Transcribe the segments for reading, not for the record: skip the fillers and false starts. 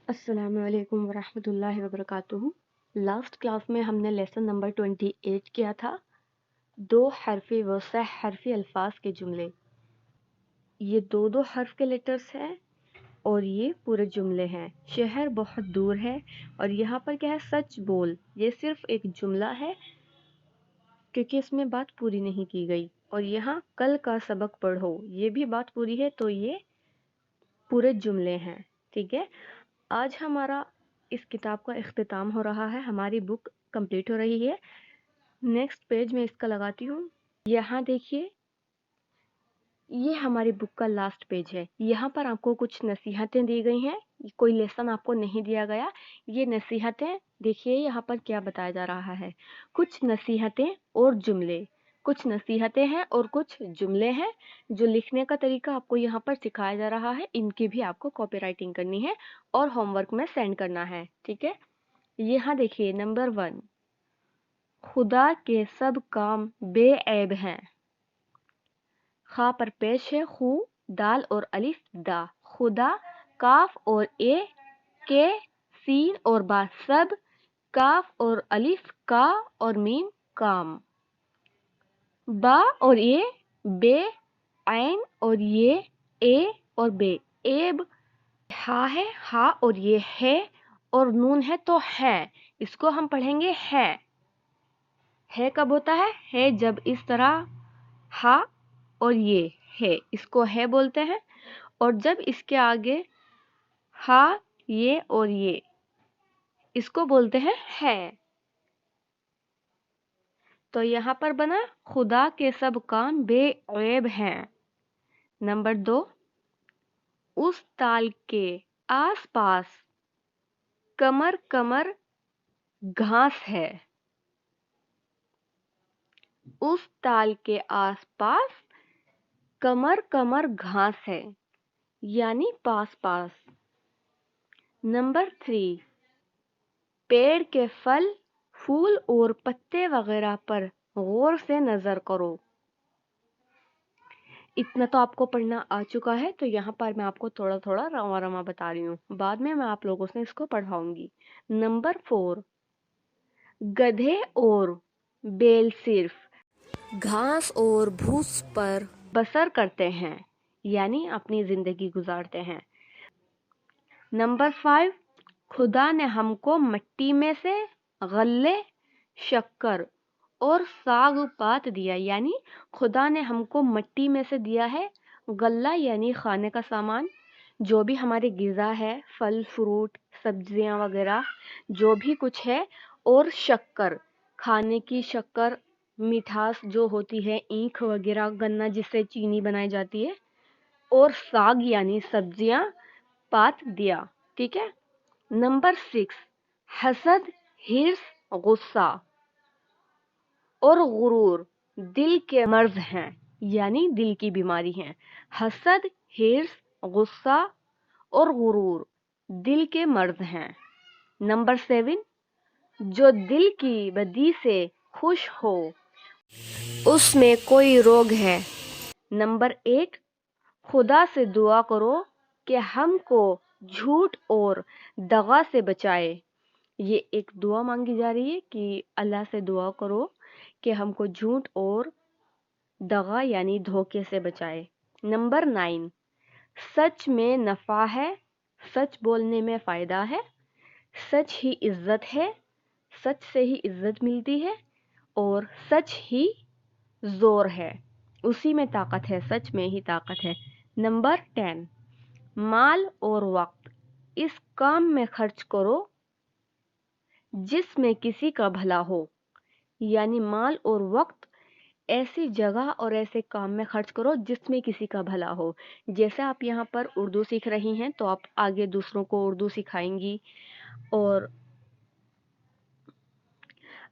अस्सलाम वालेकुम वरहमतुल्लाहि वबरकातुहू। लास्ट क्लास में हमने लेसन नंबर 28 किया था। दो हरफी व सह हरफी अल्फाज के जुमले। ये दो हर्फ के लेटर्स हैं और ये पूरे जुमले हैं। शहर बहुत दूर है और यहाँ पर क्या है, सच बोल। ये सिर्फ एक जुमला है क्योंकि इसमें बात पूरी नहीं की गई। और यहाँ कल का सबक पढ़ो, ये भी बात पूरी है, तो ये पूरे जुमले हैं। ठीक है, आज हमारा इस किताब का इख्तिताम हो रहा है, हमारी बुक कंप्लीट हो रही है। नेक्स्ट पेज में इसका लगाती हूँ। यहाँ देखिए, ये हमारी बुक का लास्ट पेज है। यहाँ पर आपको कुछ नसीहतें दी गई हैं, कोई लेसन आपको नहीं दिया गया। ये नसीहतें देखिए, यहाँ पर क्या बताया जा रहा है। कुछ नसीहतें और जुमले, कुछ नसीहतें हैं और कुछ जुमले हैं। जो लिखने का तरीका आपको यहाँ पर सिखाया जा रहा है, इनकी भी आपको कॉपी राइटिंग करनी है और होमवर्क में सेंड करना है। ठीक है, यहाँ देखिए नंबर 1, खुदा के सब काम बेऐब हैं। खा पर पेश है खू, दाल और अलिफ दा। खुदा, काफ और ए, के, सीन और बा सब, काफ और अलिफ का और मीम काम। बा और ये बे, ऐन और ये ए और बे एब। हा है हा और ये है और नून है तो है, इसको हम पढ़ेंगे है कब होता है जब इस तरह हा और ये है, इसको है बोलते हैं। और जब इसके आगे हा, ये और ये, इसको बोलते हैं है। तो यहाँ पर बना खुदा के सब काम बेऐब हैं। नंबर 2, उस ताल के आस पास कमर कमर घास है। उस ताल के आस पास कमर कमर घास है, यानी पास पास। नंबर 3, पेड़ के फल, फूल और पत्ते वगैरह पर गौर से नजर करो। इतना तो आपको पढ़ना आ चुका है, तो यहाँ पर मैं आपको थोड़ा थोड़ा रवा रवा बता रही हूँ, बाद में मैं आप लोगों से इसको पढ़ाऊंगी। नंबर 4, गधे और बैल सिर्फ घास और भूस पर बसर करते हैं, यानी अपनी जिंदगी गुजारते हैं। नंबर 5, खुदा ने हमको मिट्टी में से गल्ले, शक्कर और साग पात दिया, यानी खुदा ने हमको मिट्टी में से दिया है गल्ला, यानी खाने का सामान, जो भी हमारे गिज़ा है, फल फ्रूट सब्जियां वगैरह जो भी कुछ है, और शक्कर, खाने की शक्कर, मिठास जो होती है, ईख वगैरह, गन्ना जिससे चीनी बनाई जाती है, और साग यानी सब्जियां पात दिया। ठीक है। नंबर 6, हसद, हिर्स, गुस्सा और गुरूर दिल के मर्ज हैं, यानी दिल की बीमारी हैं। हसद, हिर्स, गुस्सा और गुरूर दिल के मर्ज हैं। नंबर 7, जो दिल की बदी से खुश हो उसमें कोई रोग है। नंबर 8, खुदा से दुआ करो कि हमको झूठ और दगा से बचाए। ये एक दुआ मांगी जा रही है कि अल्लाह से दुआ करो कि हमको झूठ और दगा यानी धोखे से बचाए। नंबर 9, सच में नफा है, सच बोलने में फायदा है, सच ही इज्जत है, सच से ही इज्जत मिलती है, और सच ही जोर है, उसी में ताकत है, सच में ही ताकत है। नंबर 10, माल और वक्त इस काम में खर्च करो जिसमें किसी का भला हो, यानी माल और वक्त ऐसी जगह और ऐसे काम में खर्च करो जिसमें किसी का भला हो। जैसे आप यहाँ पर उर्दू सीख रही हैं, तो आप आगे दूसरों को उर्दू सिखाएंगी, और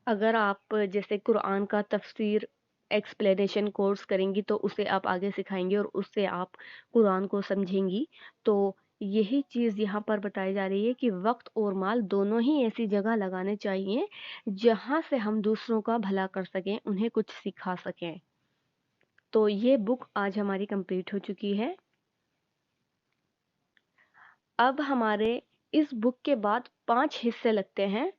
अगर आप जैसे कुरान का तफसीर एक्सप्लेनेशन कोर्स करेंगी तो उसे आप आगे सिखाएंगी और उससे आप कुरान को समझेंगी। तो यही चीज़ यहाँ पर बताई जा रही है कि वक्त और माल दोनों ही ऐसी जगह लगाने चाहिए जहाँ से हम दूसरों का भला कर सकें, उन्हें कुछ सिखा सकें। तो ये बुक आज हमारी कंप्लीट हो चुकी है। अब हमारे इस बुक के बाद 5 हिस्से लगते हैं।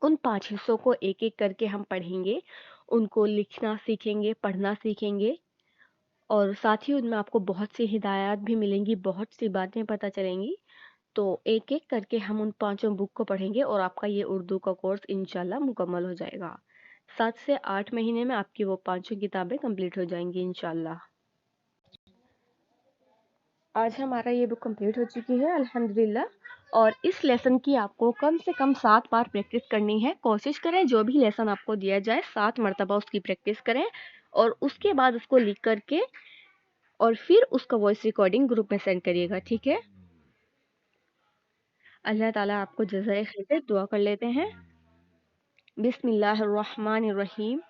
उन 5 हिस्सों को एक-एक करके हम पढ़ेंगे, उनको लिखना सीखेंगे, पढ़ना सीखेंगे और साथ ही उनमें आपको बहुत सी हिदायत भी मिलेंगी, बहुत सी बातें पता चलेंगी। तो एक-एक करके हम उन 5 बुक को पढ़ेंगे और आपका ये उर्दू का कोर्स इंशाल्लाह मुकम्मल हो जाएगा। 7 से 8 महीने में आपकी वो 5 किताबें कंप्लीट हो जाएंगी इंशाल्लाह। आज हमारा ये बुक कंप्लीट हो चुकी है अल्हम्दुलिल्लाह और इस लेसन की आपको कम से कम 7 बार प्रैक्टिस करनी है। कोशिश करें जो भी लेसन आपको दिया जाए 7 मरतबा उसकी प्रैक्टिस करें और उसके बाद उसको लिख करके और फिर उसका वॉइस रिकॉर्डिंग ग्रुप में सेंड करिएगा, ठीक है? अल्लाह ताला आपको जज़ाए खैर दे। दुआ कर लेते हैं। बिस्मिल्लाहिर्रहमानिर्रहीम।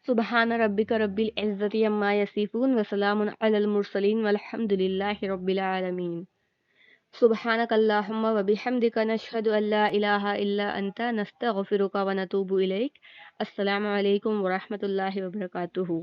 सुबहान रब्बिका रब्बिल इज़्ज़ति अम्मा यसिफून व सलामुन अलल मुरसलीन वल्हम्दुलिल्लाहि रब्बिल आलमीन। सुबहानक अल्लाहुम्मा व बिहम्दिका नशहदु अल्ला इलाहा इल्ला अंता नस्तगफिरुका व नतूबु इलैक। अस्सलामु अलैकुम व रहमतुल्लाहि व बरकातुहू।